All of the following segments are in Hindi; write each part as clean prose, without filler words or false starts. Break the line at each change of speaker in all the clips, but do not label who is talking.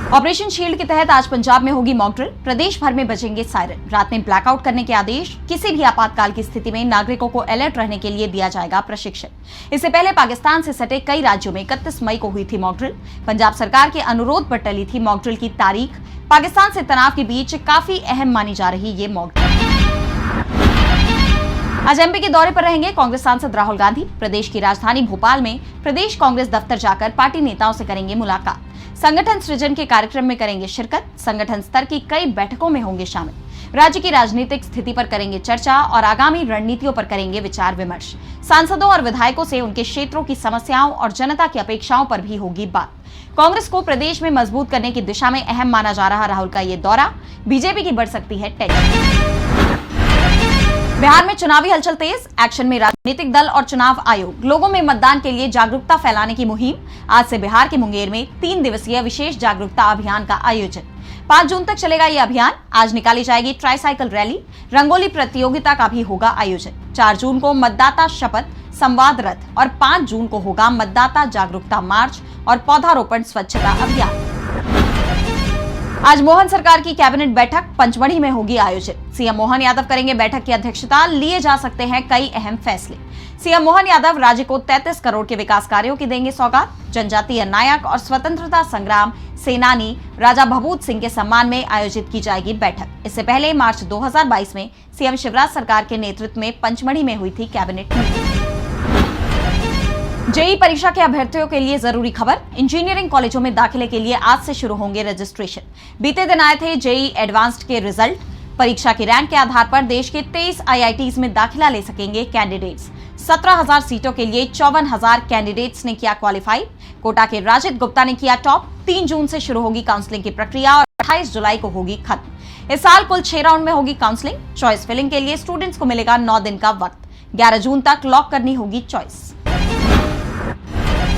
ऑपरेशन शील्ड के तहत आज पंजाब में होगी मॉक ड्रिल। प्रदेश भर में बजेंगे सायरन। रात में ब्लैकआउट करने के आदेश। किसी भी आपातकाल की स्थिति में नागरिकों को अलर्ट रहने के लिए दिया जाएगा प्रशिक्षण। इससे पहले पाकिस्तान से सटे कई राज्यों में 31 मई को हुई थी मॉक ड्रिल। पंजाब सरकार के अनुरोध पर टली थी मॉक ड्रिल की तारीख। पाकिस्तान से तनाव के बीच काफी अहम मानी जा रही ये मॉक ड्रिल। आज एमपी के दौरे पर रहेंगे कांग्रेस सांसद राहुल गांधी। प्रदेश की राजधानी भोपाल में प्रदेश कांग्रेस दफ्तर जाकर पार्टी नेताओं से करेंगे मुलाकात। संगठन सृजन के कार्यक्रम में करेंगे शिरकत। संगठन स्तर की कई बैठकों में होंगे शामिल। राज्य की राजनीतिक स्थिति पर करेंगे चर्चा और आगामी रणनीतियों पर करेंगे विचार विमर्श। सांसदों और विधायकों से उनके क्षेत्रों की समस्याओं और जनता की अपेक्षाओं पर भी होगी बात। कांग्रेस को प्रदेश में मजबूत करने की दिशा में अहम माना जा रहा राहुल का ये दौरा। बीजेपी की बढ़ सकती है टेंशन। बिहार में चुनावी हलचल तेज। एक्शन में राजनीतिक दल और चुनाव आयोग। लोगों में मतदान के लिए जागरूकता फैलाने की मुहिम। आज से बिहार के मुंगेर में 3 दिवसीय विशेष जागरूकता अभियान का आयोजन। 5 जून तक चलेगा ये अभियान। आज निकाली जाएगी ट्राईसाइकिल रैली। रंगोली प्रतियोगिता का भी होगा आयोजन। 4 जून को मतदाता शपथ संवाद रथ और 5 जून को होगा मतदाता जागरूकता मार्च और पौधारोपण स्वच्छता अभियान। आज मोहन सरकार की कैबिनेट बैठक पंचमढ़ी में होगी आयोजित। सीएम मोहन यादव करेंगे बैठक की अध्यक्षता। लिए जा सकते हैं कई अहम फैसले। सीएम मोहन यादव राज्य को 33 करोड़ के विकास कार्यों की देंगे सौगात। जनजातीय नायक और स्वतंत्रता संग्राम सेनानी राजा भभूत सिंह के सम्मान में आयोजित की जाएगी बैठक। इससे पहले मार्च 2022 में सीएम शिवराज सरकार के नेतृत्व में पंचमढ़ी में हुई थी कैबिनेट मीटिंग। जेईई परीक्षा के अभ्यर्थियों के लिए जरूरी खबर। इंजीनियरिंग कॉलेजों में दाखिले के लिए आज से शुरू होंगे रजिस्ट्रेशन। बीते दिन आए थे जेईई एडवांस्ड के रिजल्ट। परीक्षा की रैंक के आधार पर देश के 23 आईआईटीज में दाखिला ले सकेंगे कैंडिडेट्स। 17,000 सीटों के लिए 54,000 कैंडिडेट्स ने किया क्वालिफाई। कोटा के राजिद गुप्ता ने किया टॉप। 3 जून से शुरू होगी काउंसलिंग की प्रक्रिया और 28 जुलाई को होगी खत्म। इस साल कुल 6 राउंड में होगी काउंसलिंग। चॉइस फिलिंग के लिए स्टूडेंट्स को मिलेगा 9 दिन का वक्त। 11 जून तक लॉक करनी होगी चॉइस।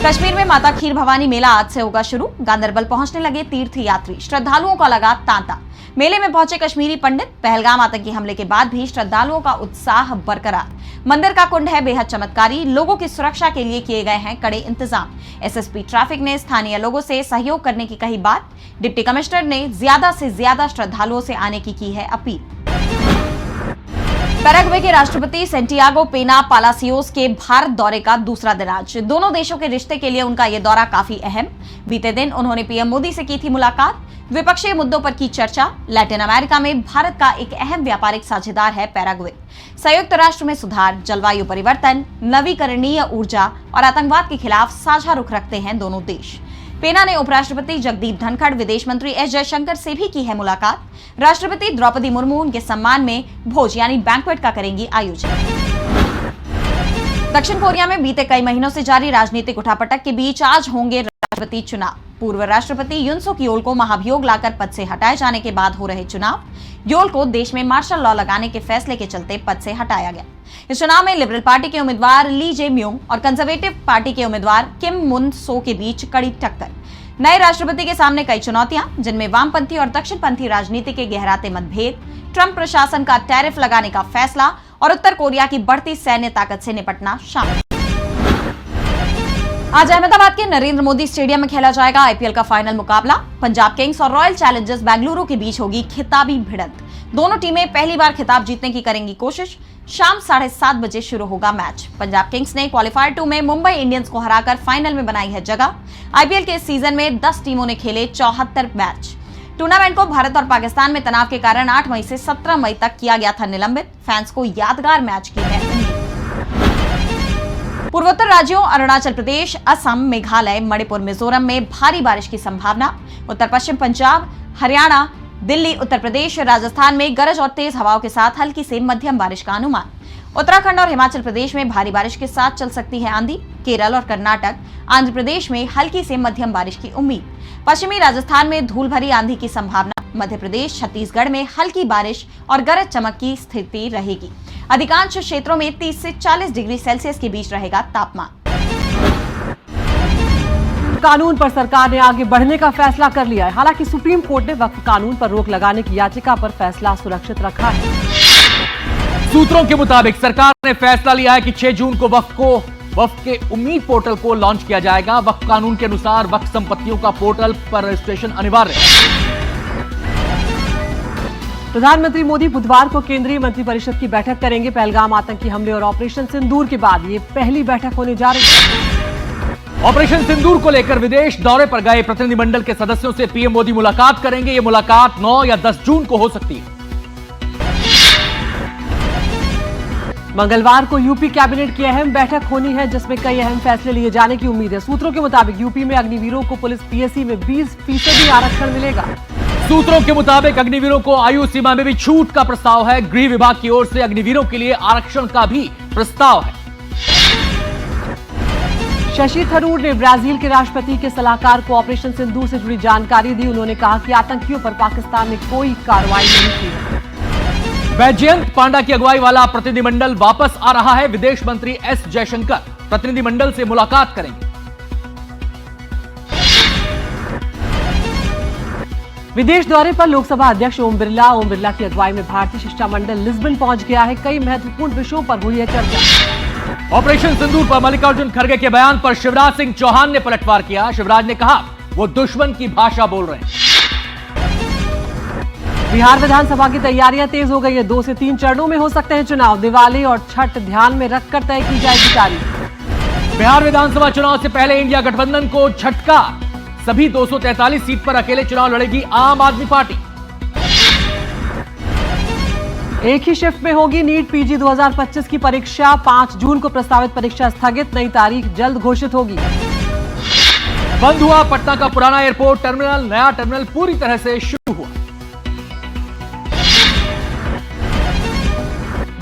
कश्मीर में माता खीर भवानी मेला आज से होगा शुरू। गांदरबल पहुंचने लगे तीर्थ यात्री। श्रद्धालुओं का लगा तांता। मेले में पहुंचे कश्मीरी पंडित। पहलगाम आतंकी हमले के बाद भी श्रद्धालुओं का उत्साह बरकरार। मंदिर का कुंड है बेहद चमत्कारी। लोगों की सुरक्षा के लिए किए गए हैं कड़े इंतजाम। एसएसपी ट्रैफिक ने स्थानीय लोगों से सहयोग करने की कही बात। डिप्टी कमिश्नर ने ज्यादा से ज्यादा श्रद्धालुओं से आने की है अपील। पैराग्वे के राष्ट्रपति सेंटियागो पेना पालासियोस के भारत दौरे का दूसरा दिन आज। दोनों देशों के रिश्ते के लिए उनका यह दौरा काफी अहम। बीते दिन उन्होंने पीएम मोदी से की थी मुलाकात। विपक्षी मुद्दों पर की चर्चा। लैटिन अमेरिका में भारत का एक अहम व्यापारिक साझेदार है पैराग्वे। संयुक्त राष्ट्र में सुधार, जलवायु परिवर्तन, नवीकरणीय ऊर्जा और आतंकवाद के खिलाफ साझा रुख रखते हैं दोनों देश। पेना ने उपराष्ट्रपति जगदीप धनखड़, विदेश मंत्री एस जयशंकर से भी की है मुलाकात। राष्ट्रपति द्रौपदी मुर्मू उनके सम्मान में भोज यानी बैंक्वेट का करेंगी आयोजन। दक्षिण कोरिया में बीते कई महीनों से जारी राजनीतिक उठापटक के बीच आज होंगे राष्ट्रपति चुनाव। पूर्व राष्ट्रपति युन सुक योल को महाभियोग लाकर पद से हटाए जाने के बाद हो रहे चुनाव। योल को देश में मार्शल लॉ लगाने के फैसले के चलते पद से हटाया गया। इस चुनाव में लिबरल पार्टी के उम्मीदवार ली जे म्यूंग और कंजर्वेटिव पार्टी के उम्मीदवार किम मुन सो के बीच कड़ी टक्कर। नए राष्ट्रपति के सामने कई चुनौतियां, जिनमें वामपंथी और दक्षिणपंथी राजनीति के गहराते मतभेद, ट्रंप प्रशासन का टैरिफ लगाने का फैसला और उत्तर कोरिया की बढ़ती सैन्य ताकत से निपटना शामिल। आज अहमदाबाद के नरेंद्र मोदी स्टेडियम में खेला जाएगा आईपीएल का फाइनल मुकाबला। पंजाब किंग्स और रॉयल चैलेंजर्स बेंगलुरु के बीच होगी खिताबी भिड़ंत। दोनों टीमें पहली बार खिताब जीतने की करेंगी कोशिश। शाम 7:30 बजे शुरू होगा मैच। पंजाब किंग्स ने क्वालिफायर 2 में मुंबई इंडियंस को हराकर फाइनल में बनाई है जगह। आईपीएल के इस सीजन में 10 टीमों ने खेले 74 मैच। टूर्नामेंट को भारत और पाकिस्तान में तनाव के कारण 8 मई से 17 मई तक किया गया था निलंबित। फैंस को यादगार मैच की है उम्मीद। पूर्वोत्तर राज्यों अरुणाचल प्रदेश, असम, मेघालय, मणिपुर, मिजोरम में भारी बारिश की संभावना। उत्तर पश्चिम पंजाब, हरियाणा, दिल्ली, उत्तर प्रदेश, राजस्थान में गरज और तेज हवाओं के साथ हल्की से मध्यम बारिश का अनुमान। उत्तराखंड और हिमाचल प्रदेश में भारी बारिश के साथ चल सकती है आंधी। केरल और कर्नाटक, आंध्र प्रदेश में हल्की से मध्यम बारिश की उम्मीद। पश्चिमी राजस्थान में धूल भरी आंधी की संभावना। मध्य प्रदेश, छत्तीसगढ़ में हल्की बारिश और गरज चमक की स्थिति रहेगी। अधिकांश क्षेत्रों में 30 से 40 डिग्री सेल्सियस के बीच रहेगा तापमान।
कानून पर सरकार ने आगे बढ़ने का फैसला कर लिया है। हालांकि सुप्रीम कोर्ट ने वक्फ कानून पर रोक लगाने की याचिका पर फैसला सुरक्षित रखा है।
सूत्रों के मुताबिक सरकार ने फैसला लिया है कि 6 जून को वक्फ को वक्फ के उम्मीद पोर्टल को लॉन्च किया जाएगा। वक्फ कानून के अनुसार वक्फ संपत्तियों का पोर्टल पर रजिस्ट्रेशन अनिवार्य है।
प्रधानमंत्री मोदी बुधवार को केंद्रीय मंत्रिपरिषद की बैठक करेंगे। पहलगाम आतंकी हमले और ऑपरेशन सिंदूर के बाद ये पहली बैठक होने जा रही है।
ऑपरेशन सिंदूर को लेकर विदेश दौरे पर गए प्रतिनिधिमंडल के सदस्यों से पीएम मोदी मुलाकात करेंगे। यह मुलाकात 9 या 10 जून को हो सकती है।
मंगलवार को यूपी कैबिनेट की अहम बैठक होनी है, जिसमें कई अहम फैसले लिए जाने की उम्मीद है। सूत्रों के मुताबिक यूपी में अग्निवीरों को पुलिस पीएससी में 20% आरक्षण मिलेगा।
सूत्रों के मुताबिक अग्निवीरों को आयु सीमा में भी छूट का प्रस्ताव है। गृह विभाग की ओर से अग्निवीरों के लिए आरक्षण का भी प्रस्ताव है।
शशि थरूर ने ब्राजील के राष्ट्रपति के सलाहकार को ऑपरेशन सिंदूर से जुड़ी जानकारी दी। उन्होंने कहा कि आतंकियों पर पाकिस्तान ने कोई कार्रवाई नहीं की।
वैजयंत पांडा की अगुवाई वाला प्रतिनिधिमंडल वापस आ रहा है। विदेश मंत्री एस जयशंकर प्रतिनिधिमंडल से मुलाकात करेंगे।
विदेश दौरे पर लोकसभा अध्यक्ष ओम बिरला की अगुवाई में भारतीय शिष्टमंडल लिस्बन पहुंच गया है। कई महत्वपूर्ण विषयों पर हुई है चर्चा।
ऑपरेशन सिंदूर पर मल्लिकार्जुन खड़गे के बयान पर शिवराज सिंह चौहान ने पलटवार किया। शिवराज ने कहा वो दुश्मन की भाषा बोल रहे हैं।
बिहार विधानसभा की तैयारियां तेज हो गई है। 2 से 3 चरणों में हो सकते हैं चुनाव। दिवाली और छठ ध्यान में रखकर तय की जाएगी तारीख।
बिहार विधानसभा चुनाव से पहले इंडिया गठबंधन को झटका। सभी 243 सीट पर अकेले चुनाव लड़ेगी आम आदमी पार्टी।
एक ही शिफ्ट में होगी नीट पीजी 2025 की परीक्षा। 5 जून को प्रस्तावित परीक्षा स्थगित, नई तारीख जल्द घोषित होगी।
बंद हुआ पटना का पुराना एयरपोर्ट टर्मिनल। नया टर्मिनल पूरी तरह से शुरू हुआ।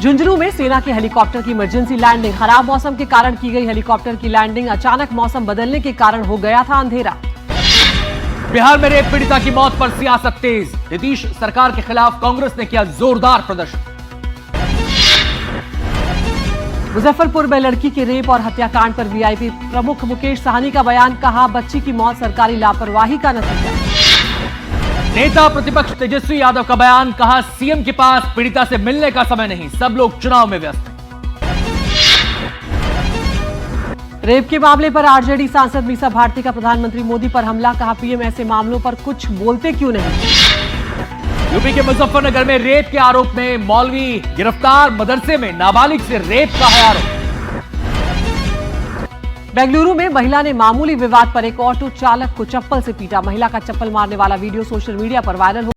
झुंझुनू में सेना के हेलीकॉप्टर की इमरजेंसी लैंडिंग। खराब मौसम के कारण की गई हेलीकॉप्टर की लैंडिंग। अचानक मौसम बदलने के कारण हो गया था अंधेरा।
बिहार में रेप पीड़िता की मौत पर सियासत तेज। नीतीश सरकार के खिलाफ कांग्रेस ने किया जोरदार प्रदर्शन।
मुजफ्फरपुर में लड़की के रेप और हत्याकांड पर वीआईपी प्रमुख मुकेश साहनी का बयान। कहा बच्ची की मौत सरकारी लापरवाही का नतीजा।
नेता प्रतिपक्ष तेजस्वी यादव का बयान। कहा सीएम के पास पीड़िता से मिलने का समय नहीं, सब लोग चुनाव में व्यस्त हैं। रेप के मामले पर आरजेडी सांसद मीसा भारती का प्रधानमंत्री मोदी पर हमला। कहा पीएम ऐसे मामलों पर कुछ बोलते क्यों नहीं। यूपी के मुजफ्फरनगर में रेप के आरोप में मौलवी गिरफ्तार। मदरसे में नाबालिग से रेप का है आरोप। बेंगलुरु में महिला ने मामूली विवाद पर एक ऑटो चालक को चप्पल से पीटा। महिला का चप्पल मारने वाला वीडियो सोशल मीडिया पर वायरल हो